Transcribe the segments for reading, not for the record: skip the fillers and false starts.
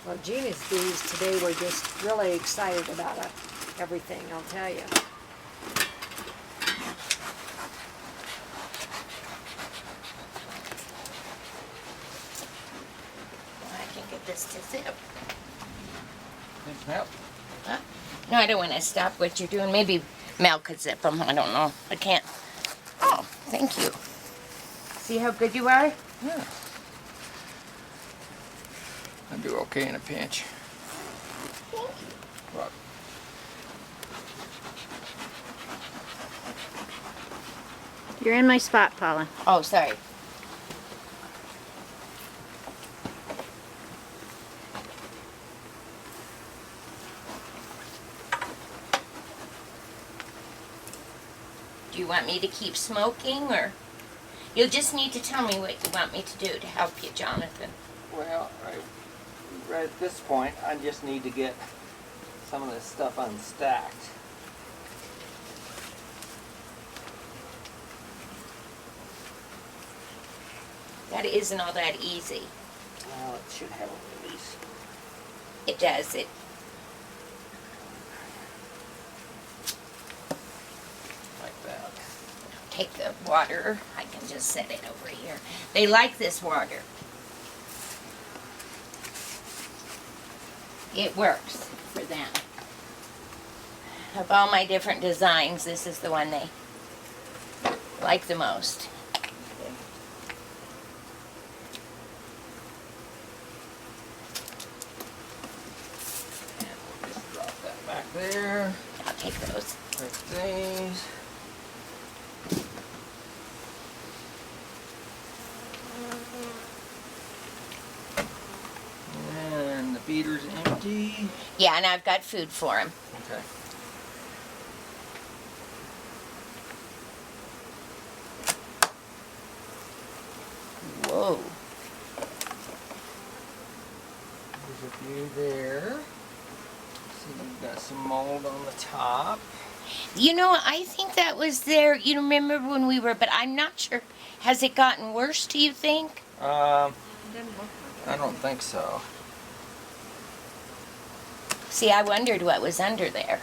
Well, Gina's bees today were just really excited about everything, I'll tell you. I can get this to zip. Need some help? Huh? No, I don't want to stop what you're doing. Maybe Mel could zip them. I don't know. I can't. Oh, thank you. See how good you are? Yeah. I do okay in a pinch. Thank you. What? You're in my spot, Paula. Oh, sorry. Do you want me to keep smoking, or you'll just need to tell me what you want me to do to help you, Jonathan? Well, right at this point, I just need to get some of this stuff unstacked. That isn't all that easy. Well, it should have a release. It does. It. Like that. Take the water. I can just set it over here. They like this water. It works for them. Of all my different designs, this is the one they like the most. And we'll just drop that back there. I'll take those. Take these. And the beater's empty. Yeah, and I've got food for them. Okay. Whoa. There's a few there. See, you've got some mold on the top. You know, I think that was there. You remember when we were, but I'm not sure. Has it gotten worse, do you think? I don't think so. See, I wondered what was under there. Yeah,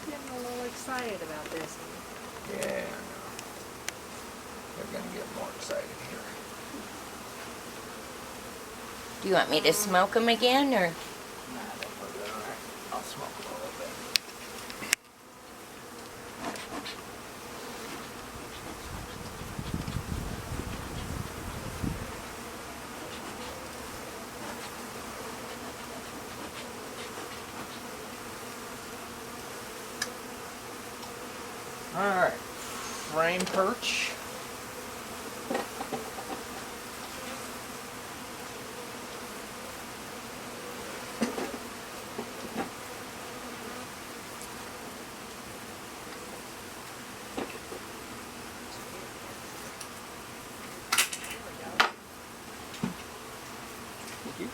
they're getting a little excited about this. Yeah, I know. They're gonna get more excited here. Do you want me to smoke them again, or? Nah, don't put it on there. I'll smoke a little bit. Alright, frame perch. Thank you.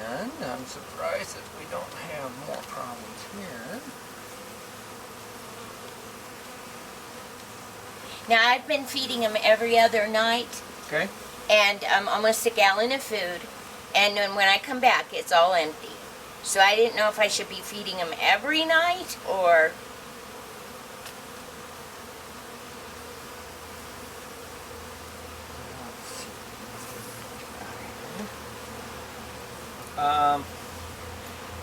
And I'm surprised that we don't have more problems here. Now, I've been feeding them every other night, Okay. and almost a gallon of food, and then when I come back, it's all empty. So I didn't know if I should be feeding them every night, or...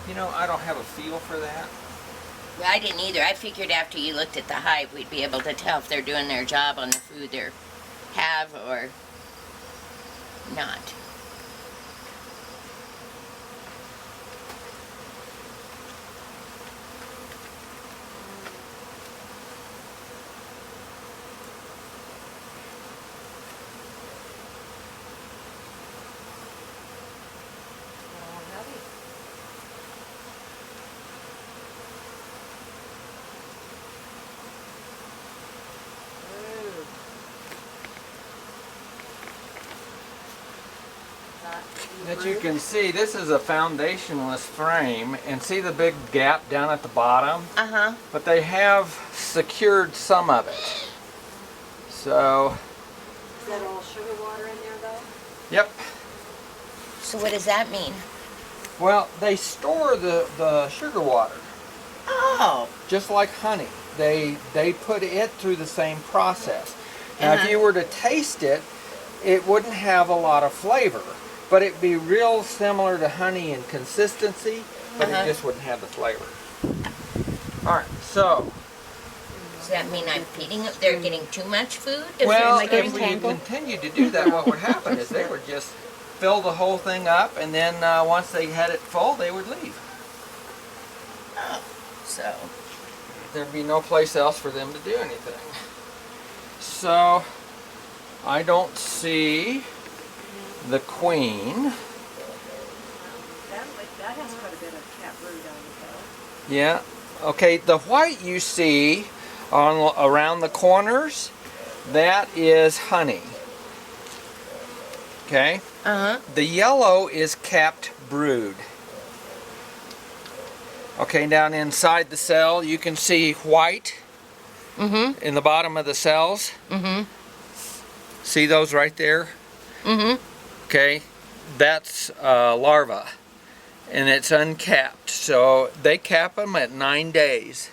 You know, I don't have a feel for that. Well, I didn't either. I figured after you looked at the hive, we'd be able to tell if they're doing their job on the food they have or not. That you can see, this is a foundationless frame, and see the big gap down at the bottom? Uh-huh. But they have secured some of it. So, Is that all sugar water in there though? yep. So what does that mean? Well, they store the sugar water, Oh. just like honey. They put it through the same process. Now, if you were to taste it, it wouldn't have a lot of flavor, but it'd be real similar to honey in consistency, but it just wouldn't have the flavor. All right, so. Does that mean I'm feeding them? They're getting too much food? Does Well, it if make we them- continued to do that, what would happen is they would just fill the whole thing up, and then once they had it full, they would leave. So, There'd be no place else for them to do anything. So, I don't see the queen. That has quite a bit of cat brood on it though. Yeah. Okay, the white you see on around the corners, that is honey. Okay? uh-huh. The yellow is capped brood. Okay, down inside the cell you can see white Mm-hmm. in the bottom of the cells. Mm-hmm. See those right there? Mm-hmm. Okay, that's larva, and it's uncapped. So they cap them at 9 days.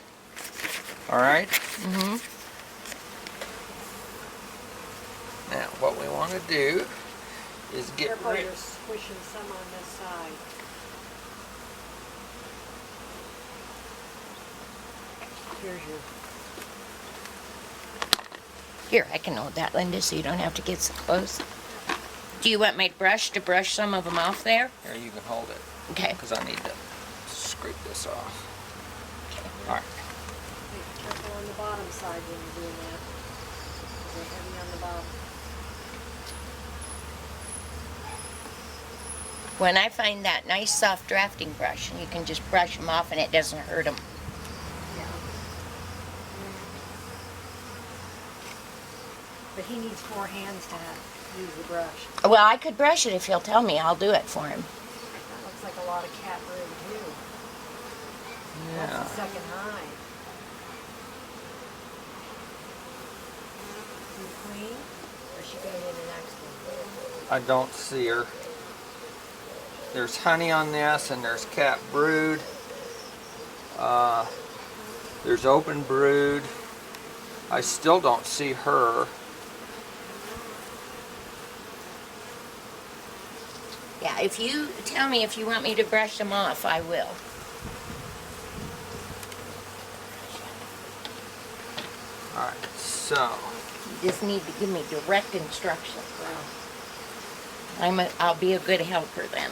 All right. Mm-hmm. Now, what we want to do is get Careful, rid. you're squishing some on this side. Here's your. Here, I can hold that, Linda, so you don't have to get so close. Do you want my brush to brush some of them off there? Here, you can hold it, Okay. because I need to scrape this off. All right. Be careful on the bottom side when you're doing that. 'Cause they're heavy on the bottom. When I find that nice soft drafting brush, and you can just brush them off and it doesn't hurt them. Yeah. But he needs 4 hands to use the brush. Well, I could brush it if he'll tell me. I'll do it for him. That looks like a lot of cat brood too. Yeah. That's the second hive. See the queen? Or is she going in the next one? I don't see her. There's honey on this, and there's cat brood. There's open brood. I still don't see her. Yeah, if you tell me if you want me to brush them off, I will. All right, so You just need to give me direct instructions. I'll be a good helper then.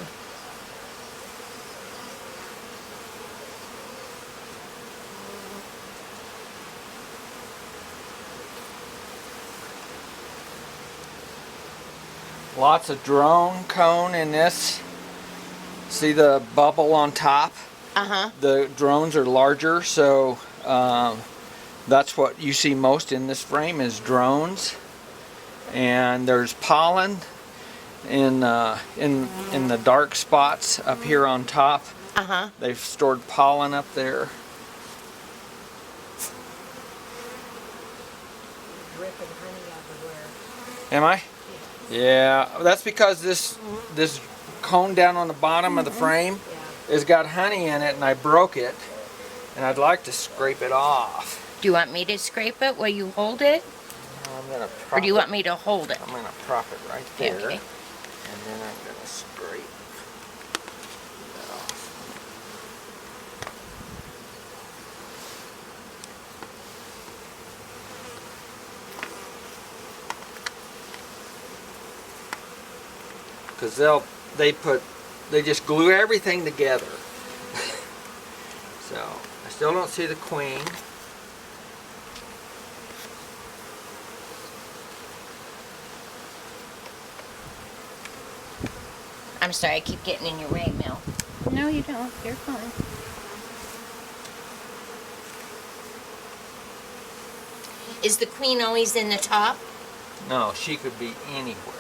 lots of drone cone in this. See the bubble on top? Uh-huh. The drones are larger, so that's what you see most in this frame is drones. And there's pollen in the dark spots up here on top. Uh-huh. They've stored pollen up there. Dripping honey everywhere. Am I? Yeah, that's because this cone down on the bottom of the frame Yeah. has got honey in it, and I broke it, and I'd like to scrape it off. Do you want me to scrape it while you hold it? I'm gonna prop Or do you it. want me to hold it? I'm gonna prop it right there, Okay. and then I'm gonna scrape that off. Because they just glue everything together. So I still don't see the queen. I'm sorry, I keep getting in your way, Mel. No, you don't. You're fine. Is the queen always in the top? No, she could be anywhere.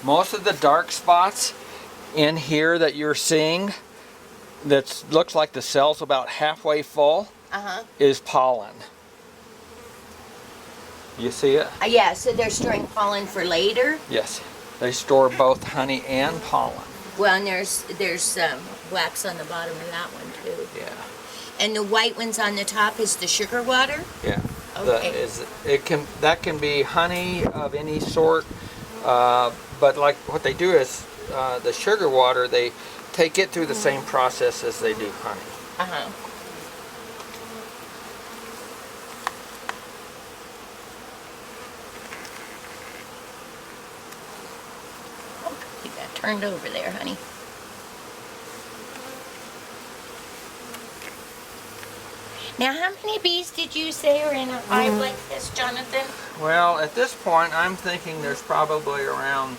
Most of the dark spots in here that you're seeing, that looks like the cell's about halfway full, is pollen. You see it? Yeah, so they're storing pollen for later. Yes. They store both honey and pollen. Well, and there's wax on the bottom of that one too. Yeah. And the white ones on the top is the sugar water. Yeah. Okay. That can be honey of any sort, but like what they do is the sugar water, they take it through the same process as they do honey. You got turned over there, honey. Now, how many bees did you say are in a hive like this, Jonathan? Well, at this point, I'm thinking there's probably around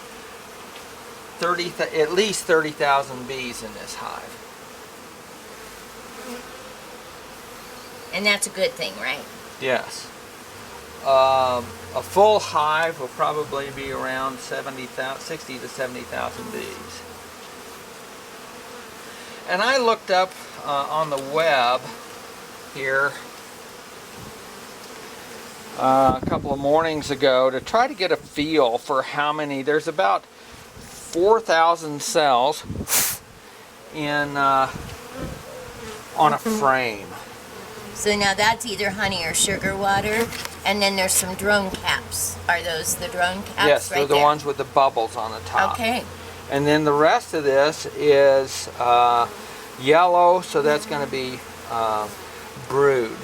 at least 30,000 bees in this hive. And that's a good thing, right? Yes. A full hive will probably be around 60 to 70,000 bees. And I looked up on the web here a couple of mornings ago to try to get a feel for how many. There's about 4,000 cells in on a frame. So now that's either honey or sugar water, and then there's some drone caps. Are those the drone caps? Yes, right they're the there? ones with the bubbles on the top. Okay. And then the rest of this is yellow, so that's going to be brood.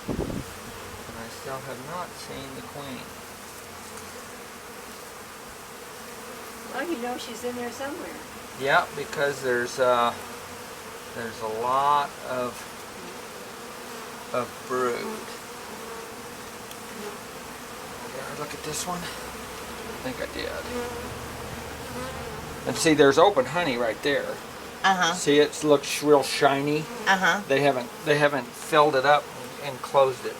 And I still have not seen the queen. Well, you know she's in there somewhere. Yeah, because there's a lot of brood. Did I look at this one? I think I did. And see, there's open honey right there. See, it looks real shiny. They haven't filled it up and closed it.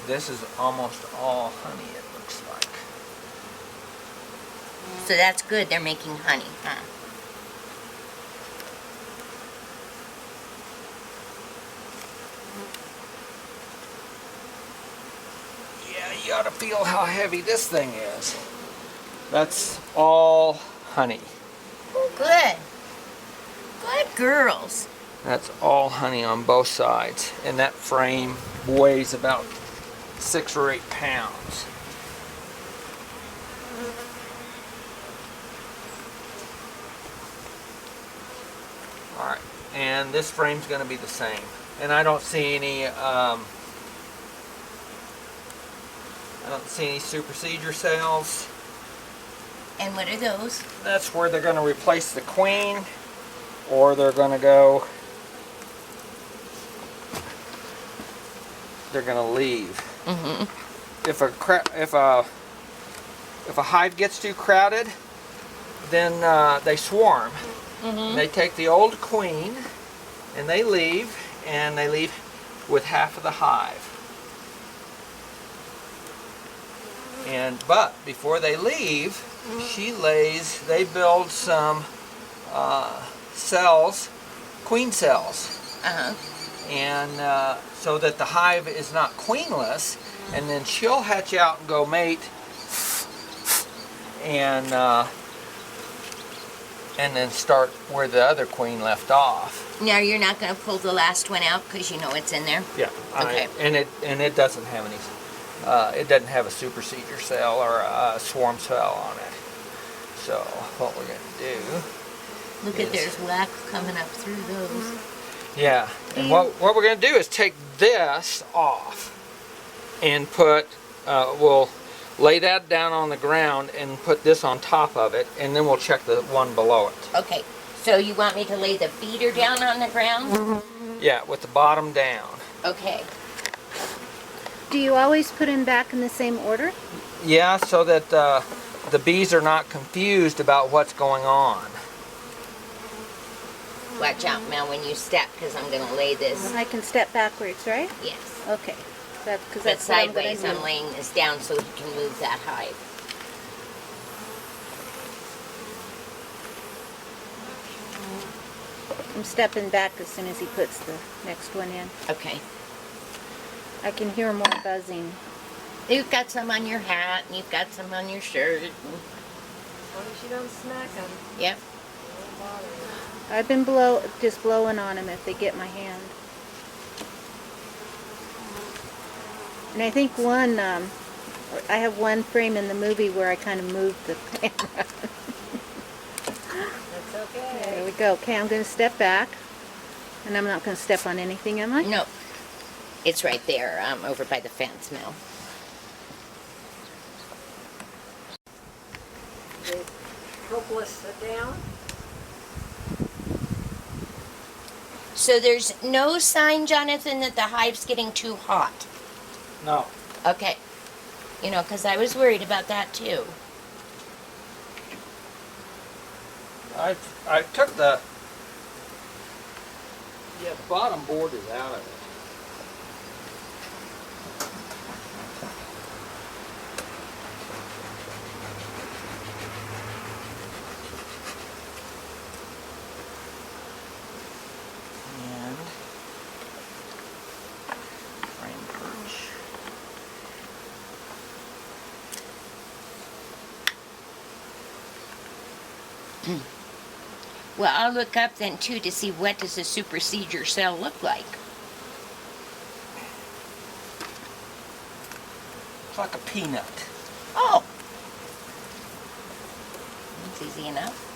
This is almost all honey, it looks like. So that's good. They're making honey, huh? Yeah, you ought to feel how heavy this thing is. That's all honey. Oh, good. Good girls. That's all honey on both sides. And that frame weighs about 6 or 8 pounds. Alright, and this frame's going to be the same. And I don't see any supersedure cells. And what are those? That's where they're going to replace the queen, or they're going to go, they're going to leave. If a hive gets too crowded, then they swarm. And they take the old queen and they leave with half of the hive. But before they leave, they build some cells, queen cells. And so that the hive is not queenless, and then she'll hatch out and go mate, and then start where the other queen left off. Now you're not going to pull the last one out because you know it's in there? Yeah. Okay. And it doesn't have any. It doesn't have a supersedure cell or a swarm cell on it. So what we're going to do. Look at there's wax coming up through those. Yeah. And what we're going to do is take this off and we'll lay that down on the ground and put this on top of it, and then we'll check the one below it. Okay. So you want me to lay the feeder down on the ground? Yeah, with the bottom down. Okay. Do you always put them back in the same order? Yeah, so that the bees are not confused about what's going on. Watch out, Mel, when you step, because I'm going to lay this. I can step backwards, right? Yes. Okay. That's because But that's what I'm sideways, gonna I'm do. laying this down so he can move that hive. I'm stepping back as soon as he puts the next one in. Okay. I can hear more buzzing. You've got some on your hat, and you've got some on your shirt. As long as you don't smack them, Yep. it won't bother you. I've been just blowing on them if they get my hand. And I think I have one frame in the movie where I kind of moved the camera. That's okay. There we go. Okay, I'm going to step back. And I'm not going to step on anything, am I? No. It's right there, over by the fence, Mel. Did Propolis sit down? So there's no sign, Jonathan, that the hive's getting too hot. No. Okay. You know, because I was worried about that too. I took the bottom board is out of it. And frame perch. Well, I'll look up then too to see what does a supersedure cell look like. It's like a peanut. Oh! That's easy enough.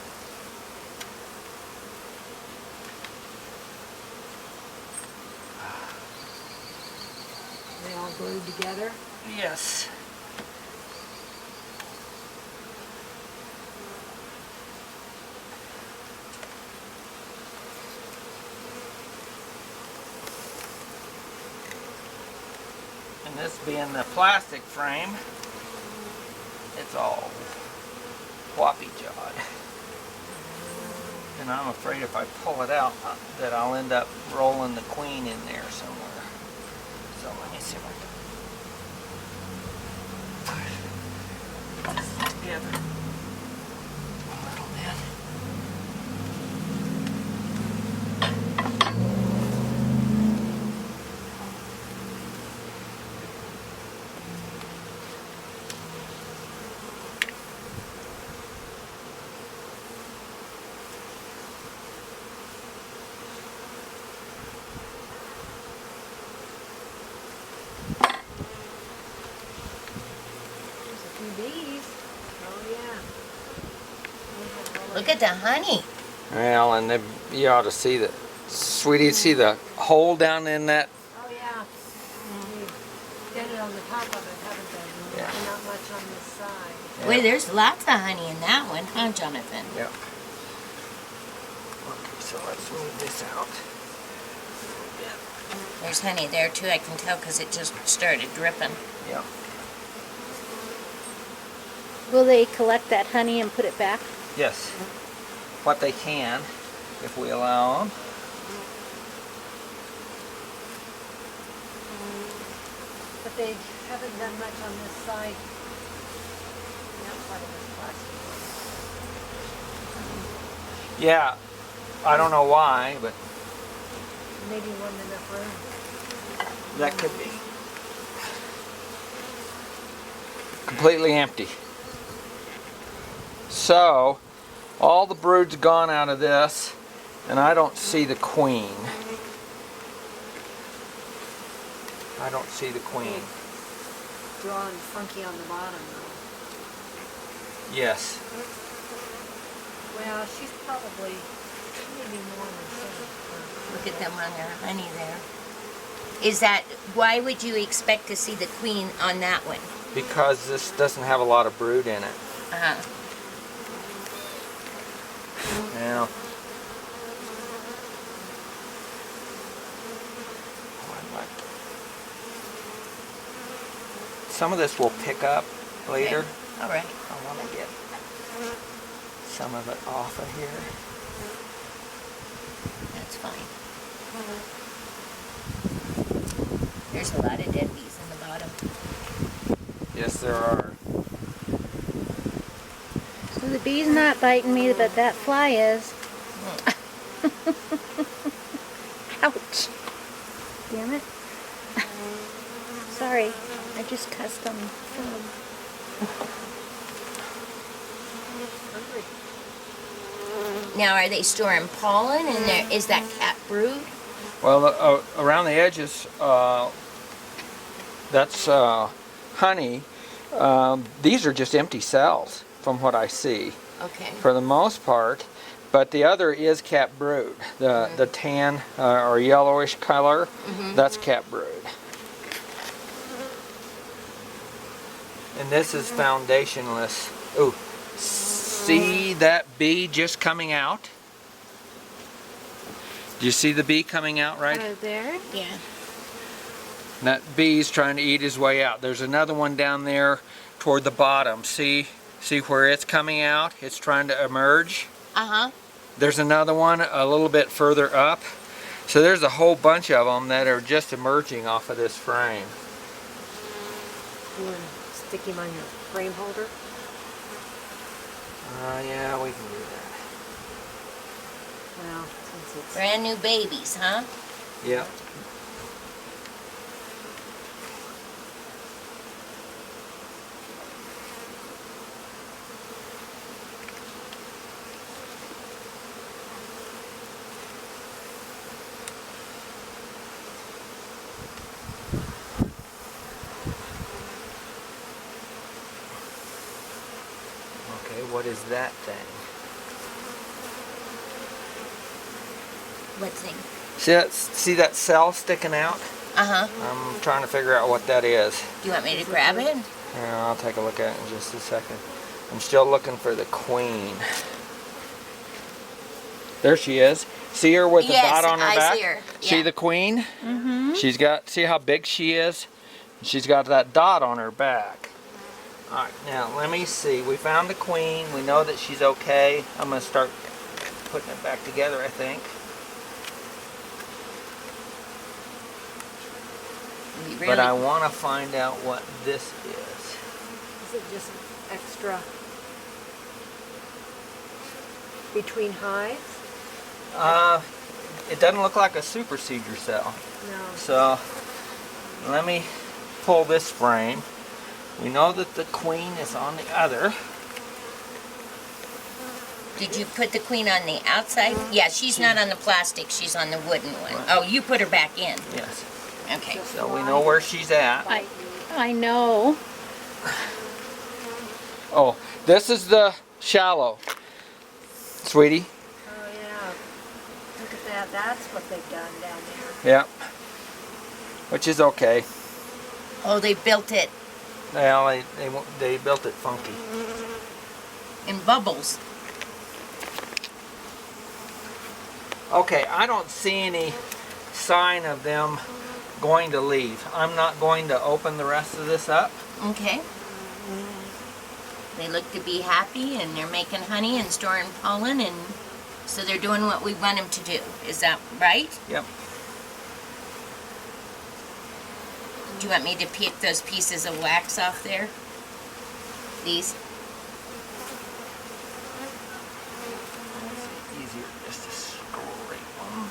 They all glued together? Yes. And this being the plastic frame, it's all floppy jawed. And I'm afraid if I pull it out that I'll end up rolling the queen in there somewhere. So let me see if I can put this together a little bit. There's a few bees. Oh, yeah. Look at the honey. Well, and then you ought to see the, sweetie, see the hole down in that? Oh, yeah. We've got it on the top of it, haven't they? Yeah. And not much on this side. Wait, there's lots of honey in that one, huh, Jonathan? Yep. Okay, so let's move this out. There's honey there too, I can tell because it just started dripping. Yep. Will they collect that honey and put it back? Yes. What they can, if we allow them. But they haven't done much on this side. The outside of this plastic. Yeah. I don't know why, but Maybe wasn't enough room. that could be. Completely empty. So, all the brood's gone out of this, and I don't see the queen. I don't see the queen. Drawing funky on the bottom though. Yes. Well, she's probably maybe more than seven. Look at them on their honey there. Is that, why would you expect to see the queen on that one? Because this doesn't have a lot of brood in it. Uh-huh. Now, some of this will pick up later. Okay. All right. I want to get some of it off of here. fine. There's a lot of dead bees in the bottom. Yes, there are. So the bee's not biting me, but that fly is. Ouch. Damn it. Sorry, I just cussed them. Hungry. Now, are they storing pollen in there? Is that cat brood? Well, around the edges, that's honey. These are just empty cells, from what I see, Okay. for the most part. But the other is cat brood. The tan or yellowish color, that's cat brood. And this is foundationless. Ooh, see that bee just coming out? Do you see the bee coming out right? There? Yeah. And that bee's trying to eat his way out. There's another one down there toward the bottom. See where it's coming out? It's trying to emerge. Uh-huh. There's another one a little bit further up. So there's a whole bunch of them that are just emerging off of this frame. You want to stick him on your frame holder? Yeah, we can do that. Well, since it's... Brand new babies, huh? Yep. Okay, what is that thing? What thing? See that cell sticking out? Uh-huh. I'm trying to figure out what that is. Do you want me to grab it? Yeah, I'll take a look at it in just a second. I'm still looking for the queen. There she is. See her with the Yes, dot on her I back? see her. See Yeah. the queen? Mm-hmm. She's got, see how big she is? She's got that dot on her back. Alright, now let me see. We found the queen. We know that she's okay. I'm going to start putting it back together, I think. We really... But I want to find out what this is. Is it just extra between hives? It doesn't look like a supersedure cell. No. So let me pull this frame. We know that the queen is on the other. Did you put the queen on the outside? Yeah, she's not on the plastic. She's on the wooden one. Right. Oh, you put her back in. Yes. Okay. So we know where she's at. I know. Oh, this is the shallow. Sweetie. Oh, yeah. Look at that. That's what they've done down there. Yep. Which is okay. Oh, they built it Well, they built it funky. in bubbles. Okay, I don't see any sign of them going to leave. I'm not going to open the rest of this up. Okay. They look to be happy and they're making honey and storing pollen, and so they're doing what we want them to do. Is that right? Yep. Do you want me to pick those pieces of wax off there? These? Easier just to scrape them.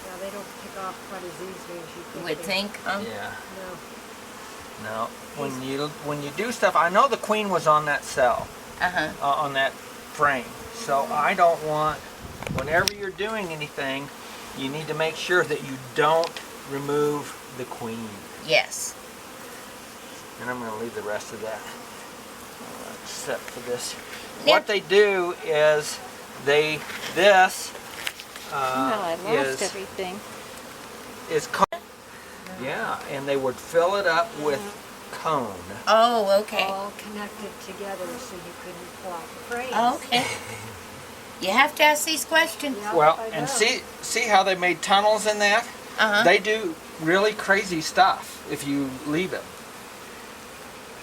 Yeah, they don't pick off quite as easily as you You would think, huh? Yeah. No. No. When you do stuff, I know the queen was on that cell, Uh-huh. on that frame. So I don't want, whenever you're doing anything, you need to make sure that you don't remove the queen. Yes. And I'm going to leave the rest of that except for this. Yep. What they do is this Well, I lost is everything. yeah, and they would fill it up with cone. Oh, okay. All connected together so you couldn't pull out the frames. Okay. You have to ask these questions. Yeah, Well, I and know. see how they made tunnels in that? Uh-huh. They do really crazy stuff if you leave it.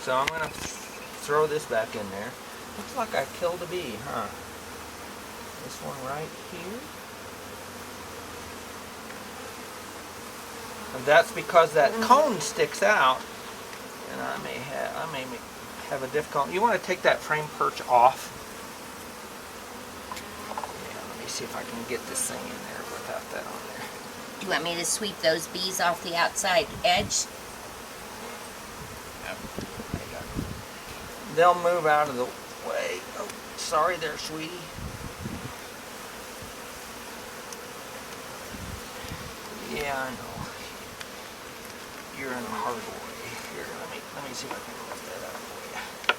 So I'm going to throw this back in there. Looks like I killed a bee, huh? This one right here. And that's because that cone sticks out, and I may have a difficult. You want to take that frame perch off. Yeah, let me see if I can get this thing in there without that on there. Do you want me to sweep those bees off the outside edge? They'll move out of the way. Oh, sorry there, sweetie. Yeah, I know. You're in a hard way. Here, let me see if I can lift that up for you.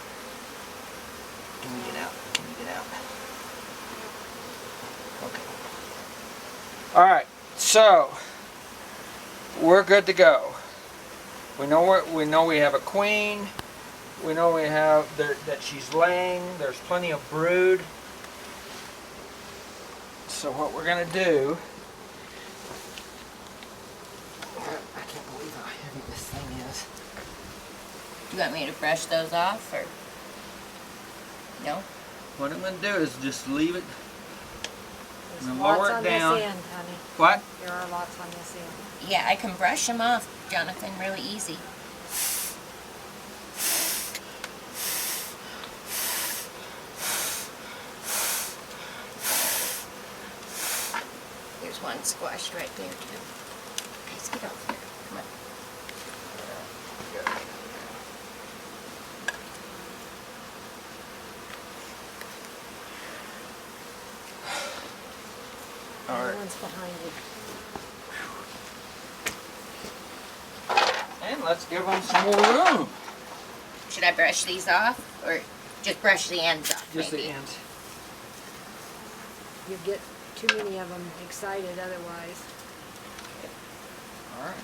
Can you get out? Can you get out? Okay. All right. So we're good to go. We know we have a queen. We know we have that she's laying. There's plenty of brood. So what we're gonna do? I can't believe how heavy this thing is. Do you want me to brush those off, or no? What I'm gonna do is just leave it. There's And lots lower it on down. this end, honey. What? There are lots on this end. Yeah, I can brush them off, Jonathan, really easy. There's one squashed right there, too. Guys, get off here. Come on. All right. The one's behind you. And let's give them some more room. Should I brush these off, or just brush the ends off, Just maybe? the ends. You get too many of them excited otherwise. All right.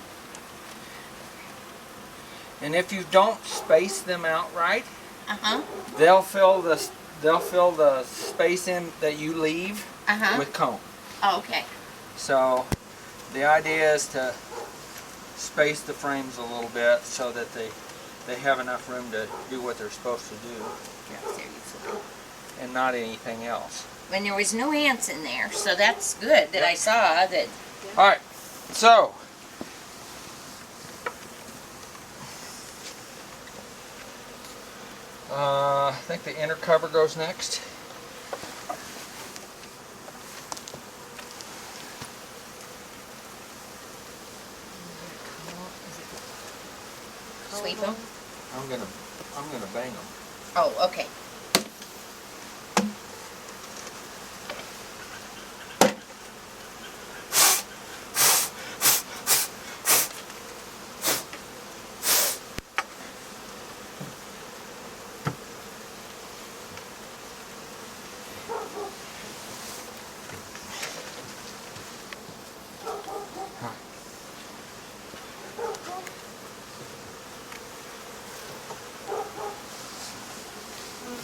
And if you don't space them out right, Uh-huh. they'll fill the space in that you leave Uh-huh. with comb. Oh, okay. So the idea is to space the frames a little bit so that they have enough room to do what they're supposed to do Yeah, seriously. and not anything else. And there was no ants in there, so that's good that I saw that. All right, so I think the inner cover goes next. Sweep them? I'm gonna bang them. Oh, okay.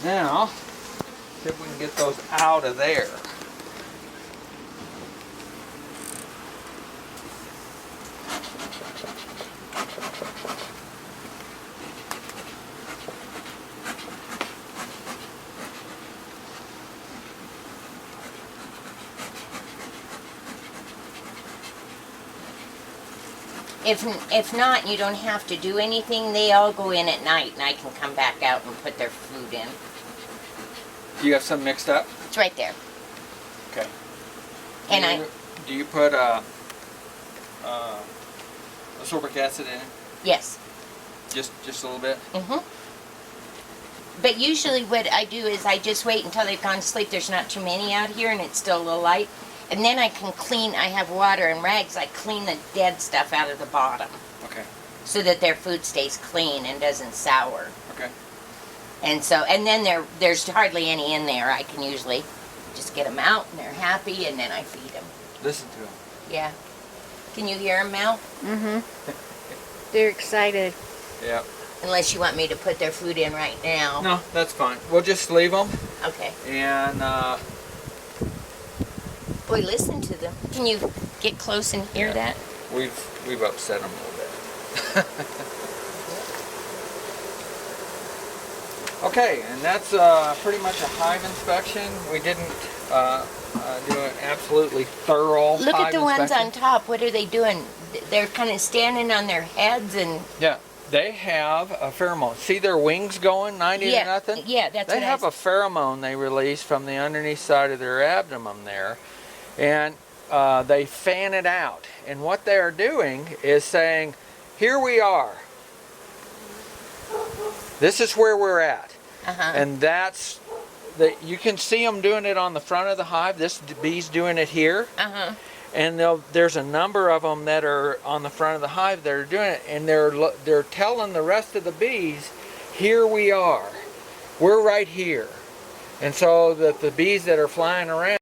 Now, see if we can get those out of there. If not, you don't have to do anything. They all go in at night, and I can come back out and put their food in. You have some mixed up? It's right there. Okay. And Do you put ascorbic acid in it? yes. Just a little bit? Mm-hmm. But usually what I do is I just wait until they've gone to sleep. There's not too many out here, and it's still a little light. And then I can clean, I have water and rags, I clean the dead stuff out of the bottom Okay. so that their food stays clean and doesn't sour. Okay. And so, and then there's hardly any in there. I can usually just get them out and they're happy, and then I feed them. Listen to them. Yeah. Can you hear them, Mel? Mm-hmm. They're excited. Yeah. Unless you want me to put their food in right now. No, that's fine. We'll just leave them. Okay. And Boy, listen to them. Can you get close and hear that? we've upset them a little bit. Okay, and that's pretty much a hive inspection. We didn't do an absolutely thorough Look hive at the ones inspection. on top. What are they doing? They're kind of standing on their heads and Yeah, they have a pheromone. See their wings going 90 yeah, to nothing? yeah, that's They what have I a pheromone they release from the underneath side of their abdomen there, and they fan it out. And what they are doing is saying, here we are. This is where we're at. And that's, you can see them doing it on the front of the hive. This bee's doing it here. And there's a number of them that are on the front of the hive that are doing it, and they're telling the rest of the bees, here we are. We're right here. And so that the bees that are flying around